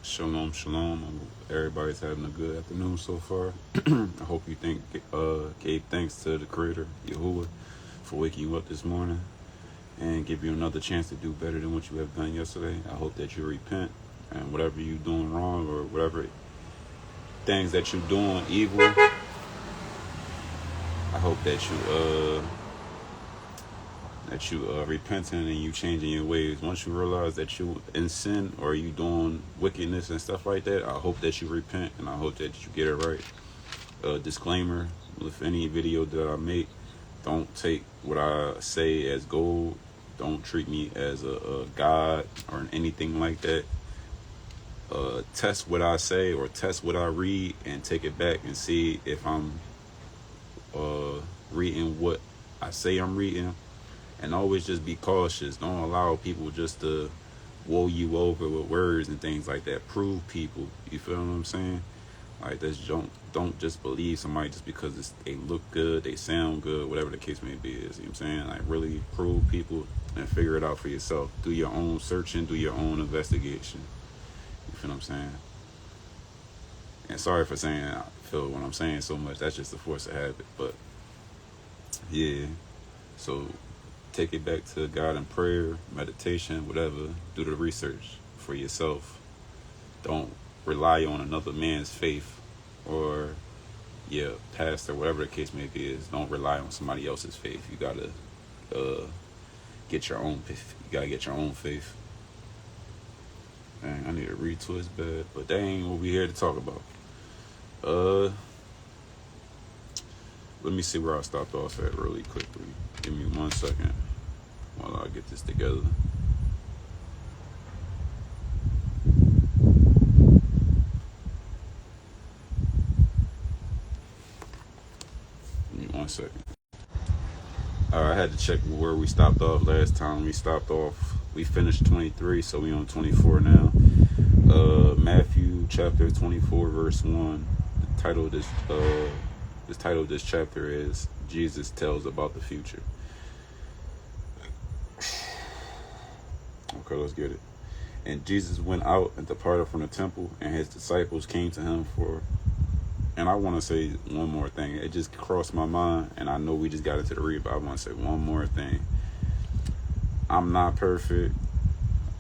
Shalom, shalom. I hope everybody's having a good afternoon so far. I hope you gave thanks to the Creator, Yahuwah, for waking you up this morning and give you another chance to do better than what you have done yesterday. I hope that you repent and whatever you're doing wrong or whatever things that you're doing evil, I hope that you repenting and you changing your ways. Once you realize that you in sin or you doing wickedness and stuff like that, I hope that you repent and I hope that you get it right. Disclaimer, with any video that I make, don't take what I say as gold. Don't treat me as a god or anything like that. Test what I say or test what I read and take it back and see if I'm reading what I say I'm reading. And always just be cautious. Don't allow people just to woe you over with words and things like that. Prove people. You feel what I'm saying? Like, don't just believe somebody just because they look good, they sound good, whatever the case may be. You know what I'm saying? Like, really prove people and figure it out for yourself. Do your own searching, do your own investigation. You feel what I'm saying? And sorry for saying I feel what I'm saying so much. That's just a force of habit. But yeah. So take it back to God in prayer, meditation, whatever. Do the research for yourself. Don't rely on another man's faith or pastor, whatever the case may be. Don't rely on somebody else's faith. You gotta get your own. You gotta get your own faith. Dang, I need to read to his bed, but that ain't what we here to talk about. Let me see where I stopped off at really quickly. Give me 1 second while I get this together. Give me 1 second. I had to check where we stopped off last time. We finished 23, so we on 24 now. Matthew chapter 24, verse 1. The title of this chapter is Jesus Tells About the Future. Okay, let's get it. And Jesus went out and departed from the temple, and his disciples came to him and I want to say one more thing. It just crossed my mind, and I know we just got into the read, but I want to say one more thing. I'm not perfect.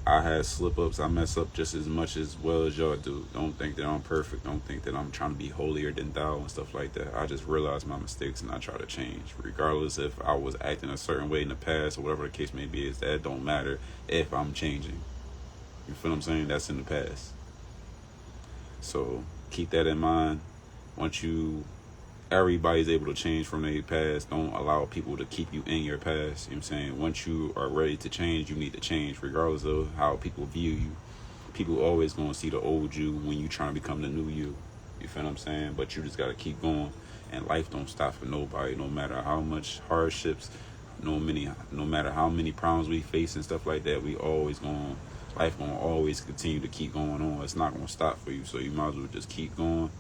I have slip-ups. I mess up just as much as well as y'all do. Don't think that I'm perfect. Don't think that I'm trying to be holier than thou and stuff like that. I just realize my mistakes and I try to change. Regardless if I was acting a certain way in the past or whatever the case may be, that don't matter if I'm changing. You feel what I'm saying? That's in the past. So keep that in mind. Once everybody's able to change from their past, don't allow people to keep you in your past. You know what I'm saying? Once you are ready to change, you need to change regardless of how people view you. People always going to see the old you when you trying to become the new you. You feel what I'm saying? But you just got to keep going. And life don't stop for nobody, no matter how much hardships, no matter how many problems we face and stuff like that, life going to always continue to keep going on. It's not going to stop for you. So you might as well just keep going.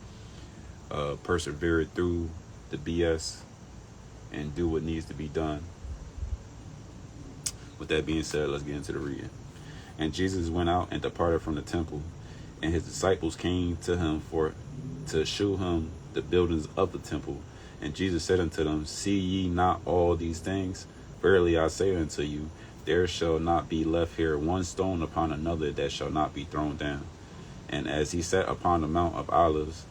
Persevere through the BS and do what needs to be done. With that being said, let's get into the reading. And Jesus went out and departed from the temple, and his disciples came to him to shew him the buildings of the temple. And Jesus said unto them, See ye not all these things? Verily I say unto you, there shall not be left here one stone upon another that shall not be thrown down. And as he sat upon the Mount of Olives,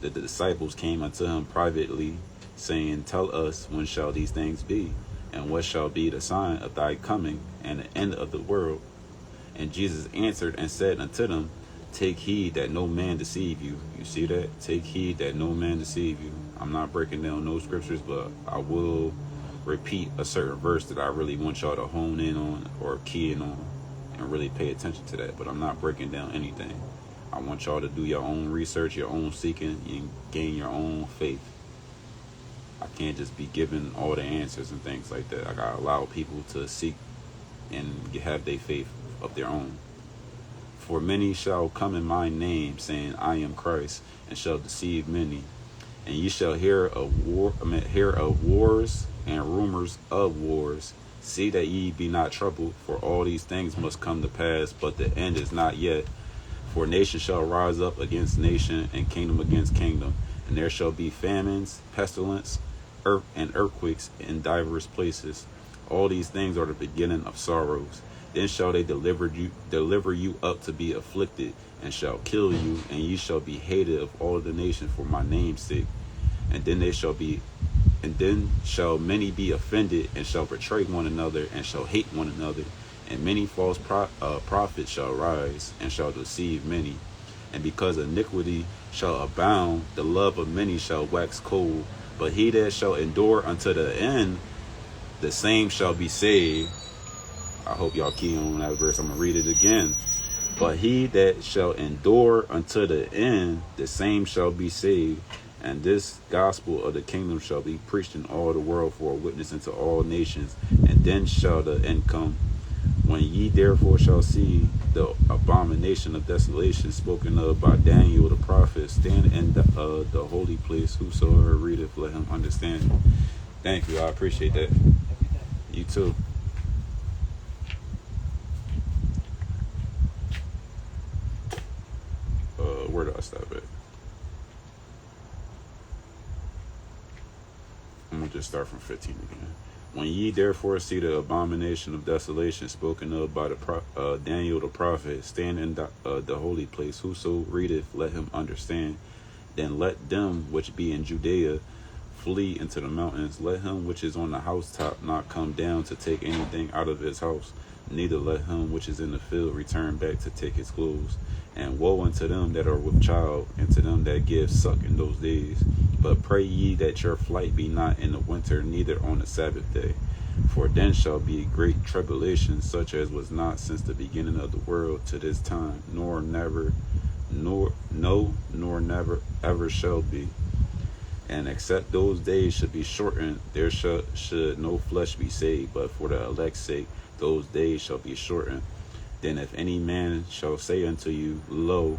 the disciples came unto him privately, saying, Tell us, when shall these things be? And what shall be the sign of thy coming and the end of the world? And Jesus answered and said unto them, Take heed that no man deceive you. You see that? Take heed that no man deceive you. I'm not breaking down no scriptures, but I will repeat a certain verse that I really want y'all to hone in on or key in on and really pay attention to that. But I'm not breaking down anything. I want y'all to do your own research, your own seeking, and gain your own faith. I can't just be giving all the answers and things like that. I gotta allow people to seek and have their faith of their own. For many shall come in my name, saying, I am Christ, and shall deceive many. And ye shall hear of wars and rumors of wars. See that ye be not troubled, for all these things must come to pass, but the end is not yet. For nation shall rise up against nation, and kingdom against kingdom, and there shall be famines, pestilence, and earthquakes in divers places. All these things are the beginning of sorrows. Then shall they deliver you up to be afflicted, and shall kill you, and ye shall be hated of all the nations for my name's sake. And then shall many be offended, and shall betray one another, and shall hate one another. And many false prophets shall rise, and shall deceive many. And because iniquity shall abound, the love of many shall wax cold. But he that shall endure unto the end, the same shall be saved. I hope y'all key on that verse. I'm going to read it again. But he that shall endure unto the end, the same shall be saved. And this gospel of the kingdom shall be preached in all the world for a witness unto all nations. And then shall the end come. When ye therefore shall see the abomination of desolation spoken of by Daniel the prophet, stand in the holy place. Whosoever readeth, let him understand. Thank you. I appreciate that. You too. Where do I stop at? I'm going to just start from 15 again. When ye therefore see the abomination of desolation spoken of by the Daniel the prophet, stand in the holy place. Whoso readeth, let him understand. Then let them which be in Judea flee into the mountains. Let him which is on the housetop not come down to take anything out of his house. Neither let him which is in the field return back to take his clothes. And woe unto them that are with child, and to them that give suck in those days. But pray ye that your flight be not in the winter, neither on the Sabbath day. For then shall be great tribulation, such as was not since the beginning of the world to this time, nor never ever be. And except those days should be shortened, there should no flesh be saved, but for the elect's sake those days shall be shortened. Then if any man shall say unto you, Lo,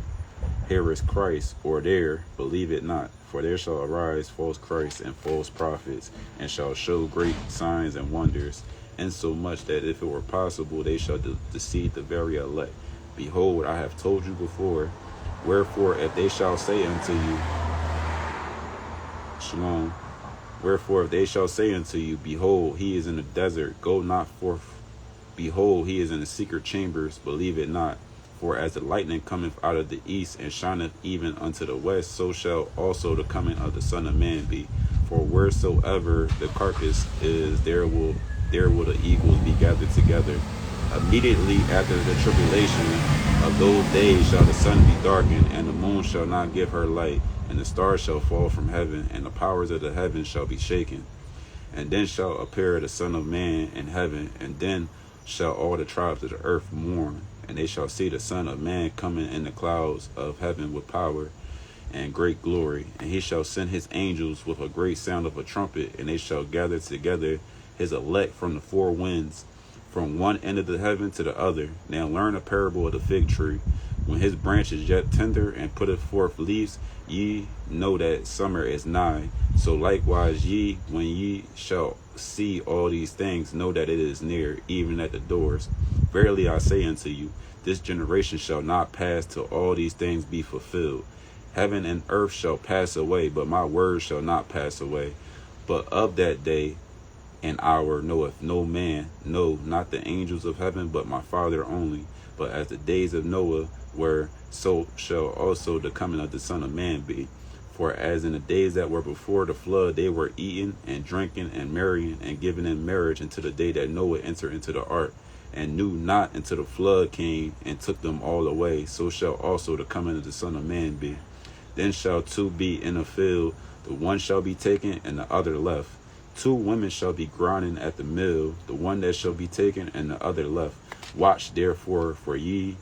here is Christ, or there, believe it not. For there shall arise false Christs and false prophets, and shall show great signs and wonders, insomuch that if it were possible, they shall deceive the very elect. Behold, I have told you before. Wherefore, if they shall say unto you, Shalom. Wherefore, if they shall say unto you, Behold, he is in the desert, go not forth. Behold, he is in the secret chambers, believe it not. For as the lightning cometh out of the east, and shineth even unto the west, so shall also the coming of the Son of Man be. For wheresoever the carcass is, there will the eagles be gathered together. Immediately after the tribulation of those days shall the sun be darkened, and the moon shall not give her light, and the stars shall fall from heaven, and the powers of the heavens shall be shaken. And then shall appear the Son of Man in heaven, and then shall all the tribes of the earth mourn, and they shall see the Son of Man coming in the clouds of heaven with power and great glory. And he shall send his angels with a great sound of a trumpet, and they shall gather together his elect from the four winds, from one end of the heaven to the other. Now learn a parable of the fig tree. When his branch is yet tender and putteth forth leaves, ye know that summer is nigh. So likewise ye, when ye shall see all these things, know that it is near, even at the doors. Verily I say unto you, this generation shall not pass till all these things be fulfilled. Heaven and earth shall pass away, but my words shall not pass away. But of that day and hour knoweth no man, no, not the angels of heaven, but my Father only. But as the days of Noah were, so shall also the coming of the Son of Man be. For as in the days that were before the flood, they were eating and drinking and marrying and giving in marriage until the day that Noah entered into the ark, and knew not until the flood came and took them all away, so shall also the coming of the Son of Man be. Then shall two be in a field, the one shall be taken and the other left. Two women shall be grinding at the mill, the one that shall be taken and the other left. Watch therefore, for ye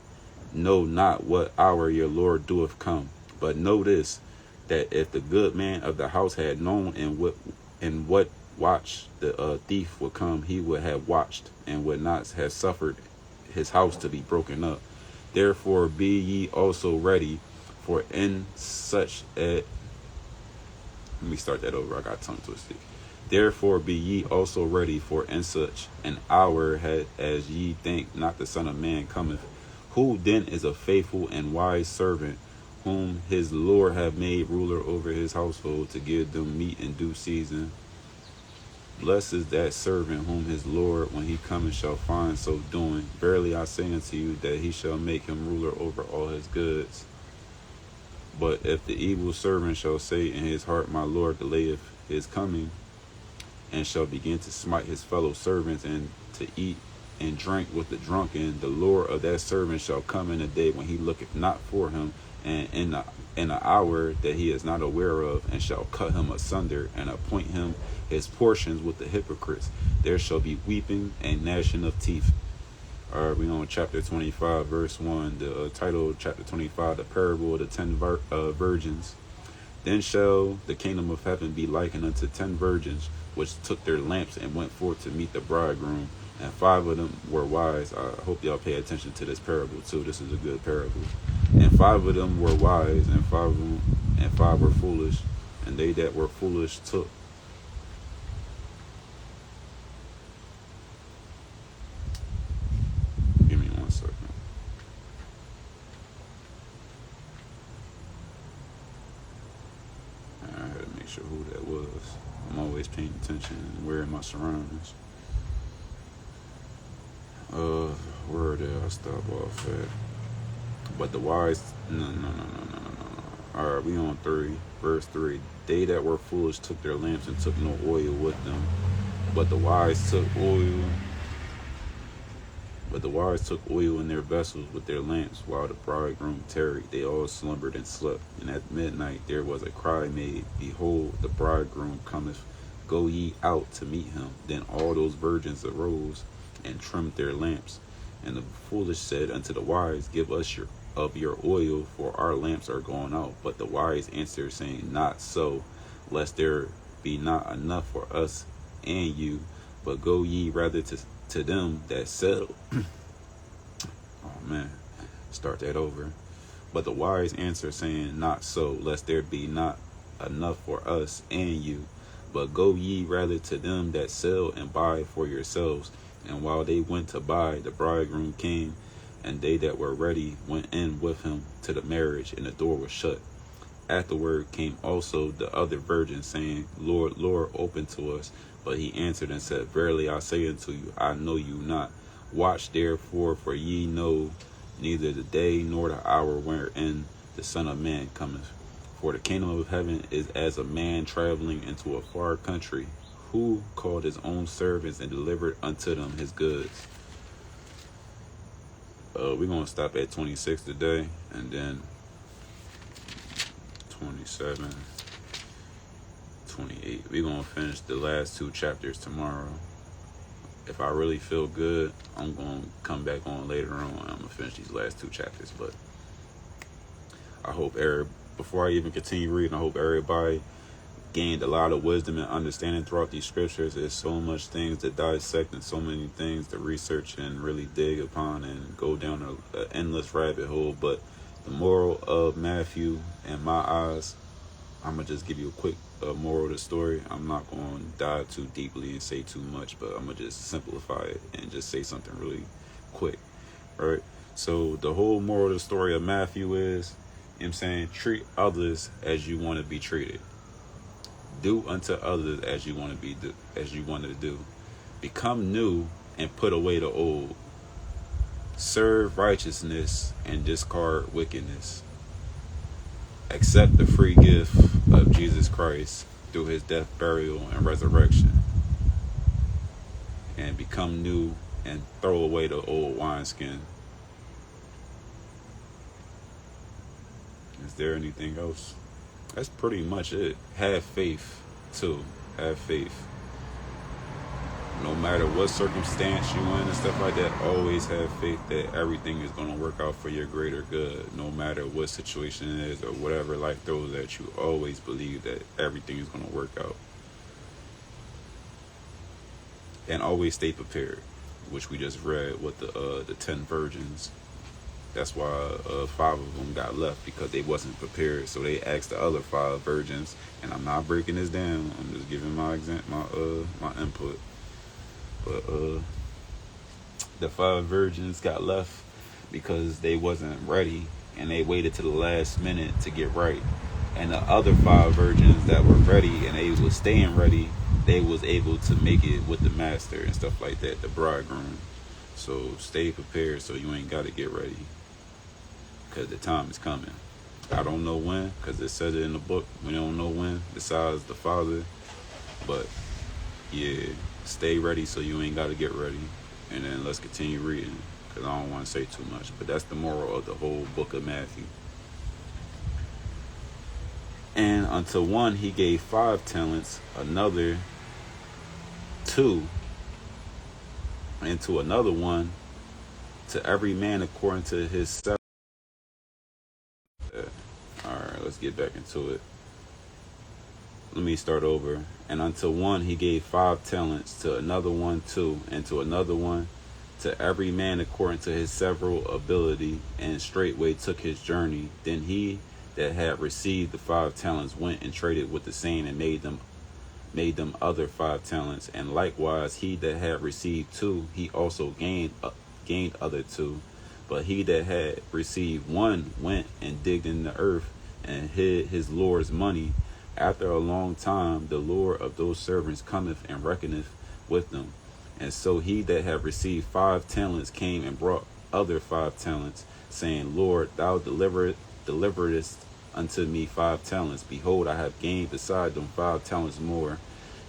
know not what hour your Lord doeth come. But know this, that if the good man of the house had known in what watch the thief would come, he would have watched and would not have suffered his house to be broken up. Therefore be ye also ready, for in such a... Let me start that over. I got tongue twisted. Therefore be ye also ready, for in such an hour as ye think not the Son of Man cometh. Who then is a faithful and wise servant, whom his Lord have made ruler over his household, to give them meat in due season? Blessed is that servant whom his Lord, when he cometh, shall find so doing. Verily I say unto you, that he shall make him ruler over all his goods. But if the evil servant shall say in his heart, My Lord delayeth his coming, and shall begin to smite his fellow servants, and to eat and drink with the drunken, the Lord of that servant shall come in a day when he looketh not for him, and in an hour that he is not aware of, and shall cut him asunder, and appoint him his portions with the hypocrites. There shall be weeping and gnashing of teeth. All right, we on chapter 25, verse 1. The title of chapter 25, the parable of the 10 virgins. Then shall the kingdom of heaven be likened unto 10 virgins, which took their lamps and went forth to meet the bridegroom. And 5 of them were wise. I hope y'all pay attention to this parable too. This is a good parable. And 5 of them were wise, and 5 were foolish. And they that were foolish took. Give me 1 second. I had to make sure who that was. I'm always paying attention and wearing my surroundings. Where did I stop off at? But the wise, no. All right, we on 3, verse 3. They that were foolish took their lamps and took no oil with them, but the wise took oil. But the wise took oil in their vessels with their lamps, while the bridegroom tarried. They all slumbered and slept. And at midnight there was a cry made, Behold, the bridegroom cometh, go ye out to meet him. Then all those virgins arose and trimmed their lamps. And the foolish said unto the wise, Give us of your oil, for our lamps are gone out. But the wise answered, saying, Not so, lest there be not enough for us and you, but go ye rather to them that sell. Oh man, start that over. But the wise answer, saying, Not so, lest there be not enough for us and you, but go ye rather to them that sell and buy for yourselves. And while they went to buy, the bridegroom came, and they that were ready went in with him to the marriage, and the door was shut. Afterward came also the other virgins, saying, Lord, Lord, open to us. But he answered and said, Verily I say unto you, I know you not. Watch therefore, for ye know neither the day nor the hour wherein the Son of Man cometh. For the kingdom of heaven is as a man traveling into a far country, who called his own servants and delivered unto them his goods. We're going to stop at 26 today, and then 27, 28. We're going to finish the last 2 chapters tomorrow. If I really feel good, I'm going to come back on later on. I'm going to finish these last 2 chapters. But I hope before I even continue reading, I hope everybody gained a lot of wisdom and understanding throughout these scriptures. There's so much things to dissect and so many things to research and really dig upon and go down an endless rabbit hole. But the moral of Matthew, in my eyes, I'm going to just give you a quick moral of the story. I'm not going to dive too deeply and say too much, but I'm going to just simplify it and just say something really quick. All right. So the whole moral of the story of Matthew is, you know what I'm saying, treat others as you want to be treated. Do unto others as you want to do. Become new and put away the old. Serve righteousness and discard wickedness. Accept the free gift of Jesus Christ through his death, burial, and resurrection. And become new and throw away the old wineskin. Is there anything else? That's pretty much it. Have faith, too. Have faith. No matter what circumstance you're in and stuff like that, always have faith that everything is going to work out for your greater good. No matter what situation it is or whatever life throws at you, always believe that everything is going to work out. And always stay prepared, which we just read with the 10 virgins. That's why 5 of them got left, because they wasn't prepared. So they asked the other 5 virgins, and I'm not breaking this down. I'm just giving my input. But the 5 virgins got left. because they wasn't ready and they waited to the last minute to get right. And the other 5 virgins that were ready and they was staying ready, they was able to make it with the master and stuff like that, the bridegroom. So stay prepared so you ain't got to get ready, because the time is coming. I don't know when, because it says it in the book. We don't know when, besides the Father. But yeah, stay ready so you ain't got to get ready. And then let's continue reading, because I don't want to say too much. But that's the moral of the whole book of Matthew. And unto one he gave 5 talents, another 2, and to another 1, to every man according to his seven. Alright, let's get back into it. Let me start over. And unto one he gave 5 talents, to another 1 2, and to another 1, to every man according to his several ability, and straightway took his journey. Then he that had received the 5 talents went and traded with the same, and made them other 5 talents. And likewise he that had received 2, he also gained other 2. But he that had received 1 went and digged in the earth and hid his Lord's money. After a long time the Lord of those servants cometh and reckoneth with them. And so he that had received 5 talents came and brought other 5 talents, saying, Lord, thou deliveredest unto me 5 talents. Behold, I have gained beside them 5 talents more.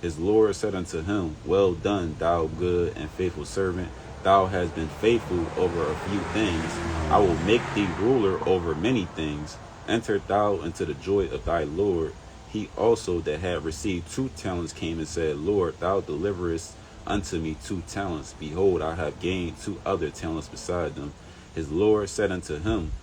His Lord said unto him, Well done, thou good and faithful servant. Thou hast been faithful over a few things. I will make thee ruler over many things. Enter thou into the joy of thy Lord. He also that had received 2 talents came and said, Lord, thou deliverest unto me 2 talents. Behold, I have gained 2 other talents beside them. His Lord said unto him,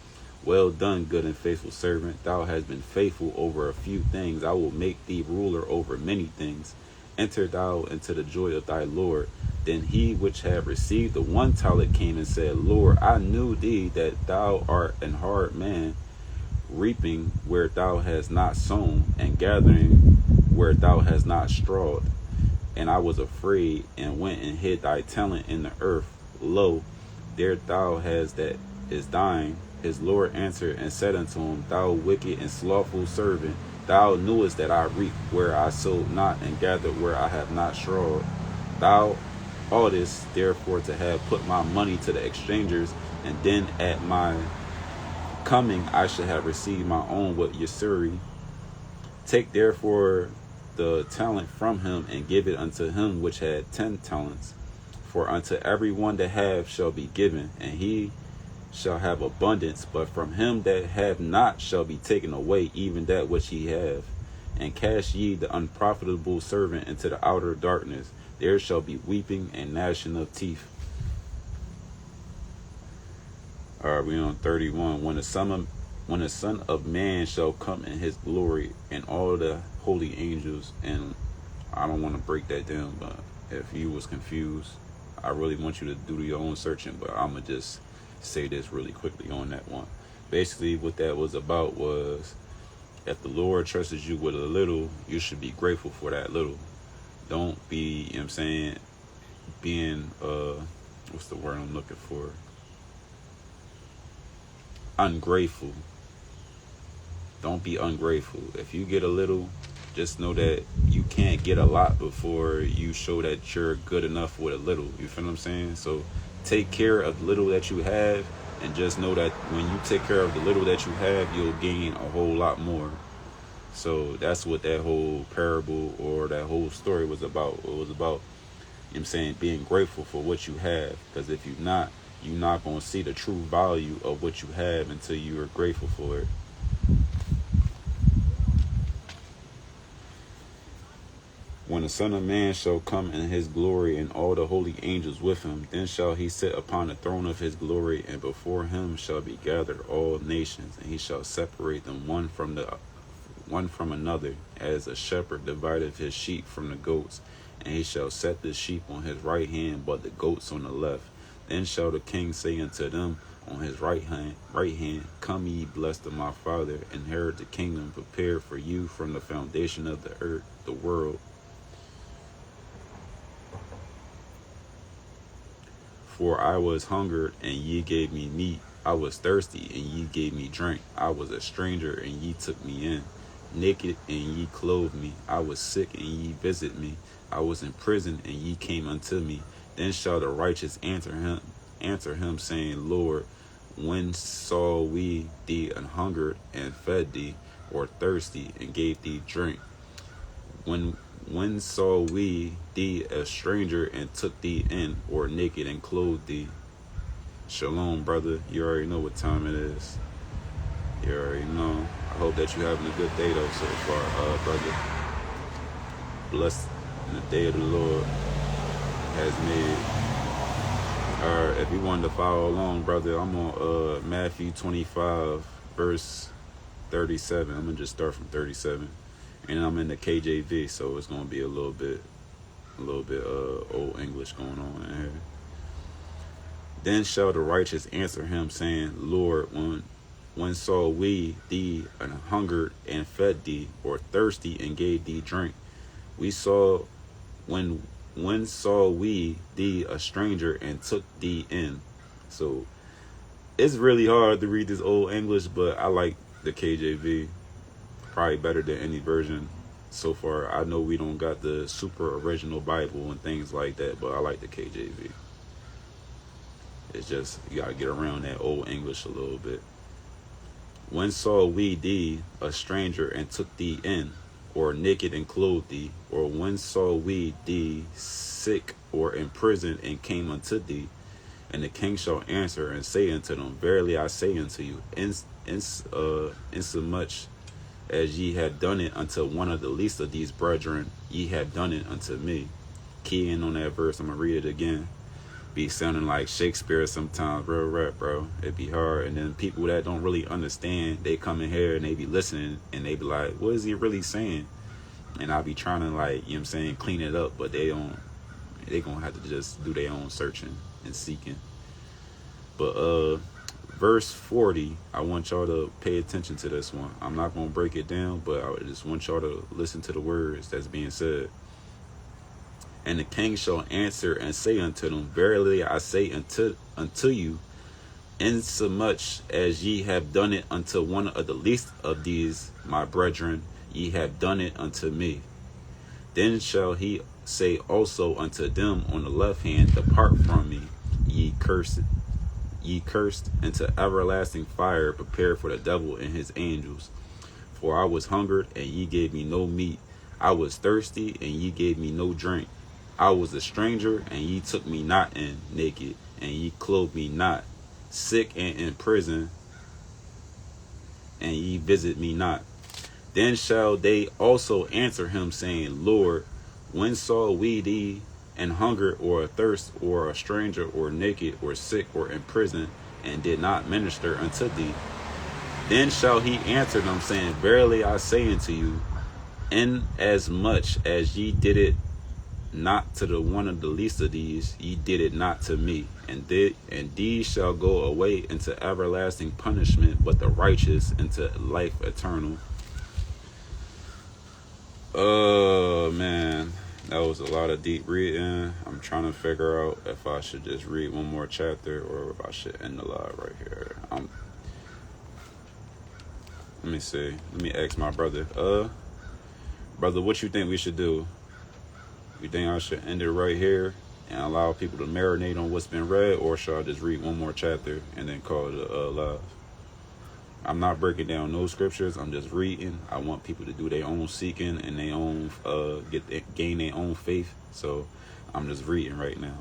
Well done, good and faithful servant. Thou hast been faithful over a few things. I will make thee ruler over many things. Enter thou into the joy of thy Lord. Then he which had received the 1 talent came and said, Lord, I knew thee that thou art an hard man, reaping where thou hast not sown, and gathering where thou hast not strawed. And I was afraid, and went and hid thy talent in the earth. Lo, there thou hast that is thine. His Lord answered and said unto him, Thou wicked and slothful servant, thou knewest that I reap where I sowed not, and gathered where I have not strawed. Thou oughtest therefore to have put my money to the exchangers, and then at my coming I should have received my own with usury. Take therefore the talent from him, and give it unto him which had 10 talents. For unto every one that hath shall be given, and he shall have abundance. But from him that hath not shall be taken away even that which he hath. And cast ye the unprofitable servant into the outer darkness. There shall be weeping and gnashing of teeth. Alright, we on 31. When the Son of Man shall come in his glory, and all the holy angels. And I don't want to break that down, but if you was confused, I really want you to do your own searching, but I'm going to just say this really quickly on that one. Basically, what that was about was, if the Lord trusts you with a little, you should be grateful for that little. Don't be, you know what I'm saying, being, what's the word I'm looking for? Ungrateful. Don't be ungrateful. If you get a little, just know that you can't get a lot before you show that you're good enough with a little. You feel what I'm saying? So take care of the little that you have, and just know that when you take care of the little that you have, you'll gain a whole lot more. So that's what that whole parable or that whole story was about. It was about, you know what I'm saying, being grateful for what you have. Because if you're not going to see the true value of what you have until you are grateful for it. When the Son of Man shall come in his glory, and all the holy angels with him, then shall he sit upon the throne of his glory, and before him shall be gathered all nations, and he shall separate them one from another, as a shepherd divideth his sheep from the goats. And he shall set the sheep on his right hand, but the goats on the left. Then shall the king say unto them on his right hand, Come ye blessed of my Father, inherit the kingdom prepared for you from the foundation of the earth, the world. For I was hungered, and ye gave me meat. I was thirsty, and ye gave me drink. I was a stranger, and ye took me in. Naked, and ye clothed me. I was sick, and ye visited me. I was in prison, and ye came unto me. Then shall the righteous answer him, saying, Lord, when saw we thee an hungered, and fed thee, or thirsty, and gave thee drink? When saw we thee a stranger, and took thee in, or naked, and clothed thee? Shalom, brother. You already know what time it is. You already know. I hope that you're having a good day, though, so far, brother. Blessed in the day of the Lord has made. Alright, if you wanted to follow along, brother, I'm on Matthew 25, verse 37. I'm going to just start from 37. And I'm in the KJV, so it's going to be a little bit old English going on in here. Then shall the righteous answer him, saying, Lord, when saw we thee an hungered, and fed thee, or thirsty, and gave thee drink? When saw we thee a stranger, and took thee in? So it's really hard to read this old English, but I like the KJV probably better than any version so far. I know we don't got the super original Bible and things like that, but I like the KJV. It's just, you gotta get around that old English a little bit. When saw we thee a stranger, and took thee in, or naked, and clothed thee? Or when saw we thee sick, or in prison, and came unto thee? And the king shall answer and say unto them, Verily I say unto you, insomuch as ye have done it unto one of the least of these brethren, ye have done it unto me. Key in on that verse. I'm gonna read it again. Be sounding like Shakespeare sometimes, real rap, bro. It'd be hard. And then people that don't really understand, they come in here and they be listening, and they be like, what is he really saying? And I be trying to, like, you know what I'm saying, clean it up, but they gonna have to just do their own searching and seeking. But verse 40, I want y'all to pay attention to this one. I'm not gonna break it down, but I just want y'all to listen to the words that's being said. And the king shall answer and say unto them, Verily I say unto you, insomuch as ye have done it unto one of the least of these my brethren, ye have done it unto me. Then shall he say also unto them on the left hand, Depart from me, ye cursed, into everlasting fire, prepared for the devil and his angels. For I was hungered, and ye gave me no meat. I was thirsty, and ye gave me no drink. I was a stranger, and ye took me not in. Naked, and ye clothed me not. Sick and in prison, and ye visit me not. Then shall they also answer him, saying, Lord, when saw we thee an hunger, or athirst, or a stranger, or naked, or sick, or in prison, and did not minister unto thee? Then shall he answer them, saying, Verily I say unto you, inasmuch as ye did it not to the one of the least of these, ye did it not to me. And these shall go away into everlasting punishment, but the righteous into life eternal. Oh man, that was a lot of deep reading. I'm trying to figure out if I should just read one more chapter, or if I should end the live right here. Let me see. Let me ask my brother. Brother, what you think we should do? You think I should end it right here and allow people to marinate on what's been read, or should I just read one more chapter and then call it a live? I'm not breaking down no scriptures. I'm just reading. I want people to do their own seeking and their own gain their own faith. So I'm just reading right now.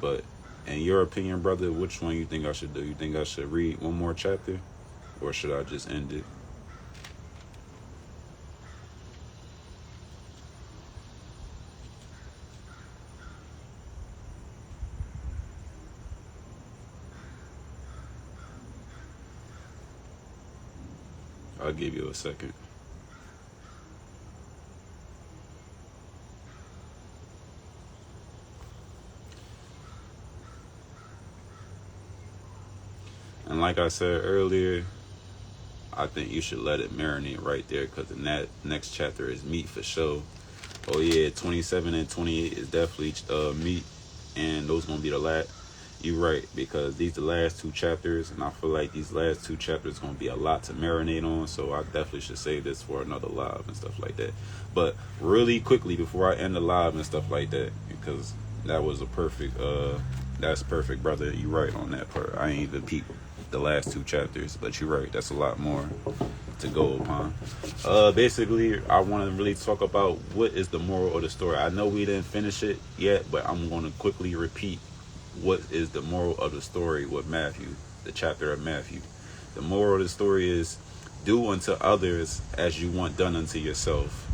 But in your opinion, brother, which one you think I should do? You think I should read one more chapter, or should I just end it? I'll give you a second. And like I said earlier, I think you should let it marinate right there, because in that next chapter is meat for sure. Oh yeah, 27 and 28 is definitely meat, and those gonna be the last. You know You're right, because these the last 2 chapters, and I feel like these last 2 chapters going to be a lot to marinate on, so I definitely should save this for another live and stuff like that. But really quickly, before I end the live and stuff like that, because that was a perfect, that's perfect, brother. You're right on that part. I ain't even peeped the last 2 chapters, but you're right, that's a lot more to go upon. Basically, I want to really talk about what is the moral of the story. I know we didn't finish it yet, but I'm going to quickly repeat what is the moral of the story with Matthew, the chapter of Matthew. The moral of the story is, do unto others as you want done unto yourself.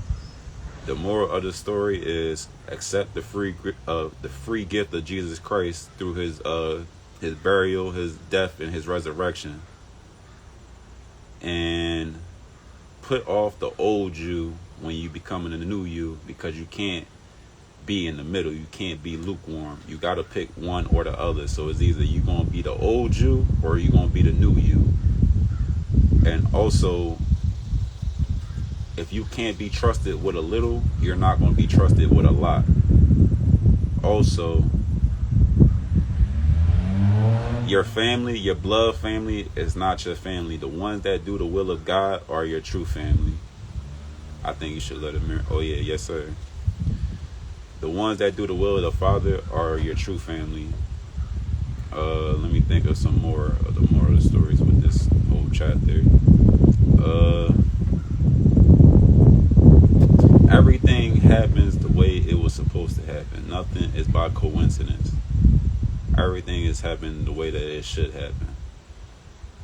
The moral of the story is, accept the free gift of Jesus Christ through his burial, his death, and his resurrection, and put off the old you when you becoming the new you, because you can't be in the middle. You can't be lukewarm. You got to pick one or the other. So it's either you going to be the old you or you going to be the new you. And also, if you can't be trusted with a little, you're not going to be trusted with a lot. Also, your family, your blood family is not your family. The ones that do the will of God are your true family. I think you should let it mirror. Oh yeah, yes sir. The ones that do the will of the Father are your true family. Let me think of some more of the moral of the stories with this whole chapter. Everything happens the way it was supposed to happen. Nothing is by coincidence. Everything is happening the way that it should happen.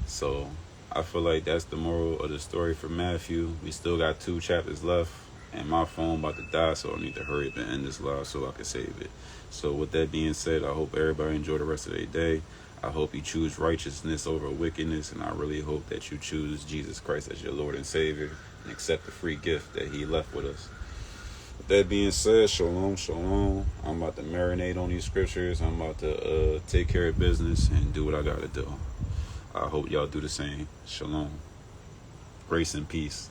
So I feel like that's the moral of the story for Matthew. We still got 2 chapters left, and my phone about to die, so I need to hurry up and end this live so I can save it. So with that being said, I hope everybody enjoy the rest of their day. I hope you choose righteousness over wickedness, and I really hope that you choose Jesus Christ as your Lord and Savior and accept the free gift that he left with us. With that being said, shalom, shalom. I'm about to marinate on these scriptures. I'm about to take care of business and do what I gotta do. I hope y'all do the same. Shalom. Grace and peace.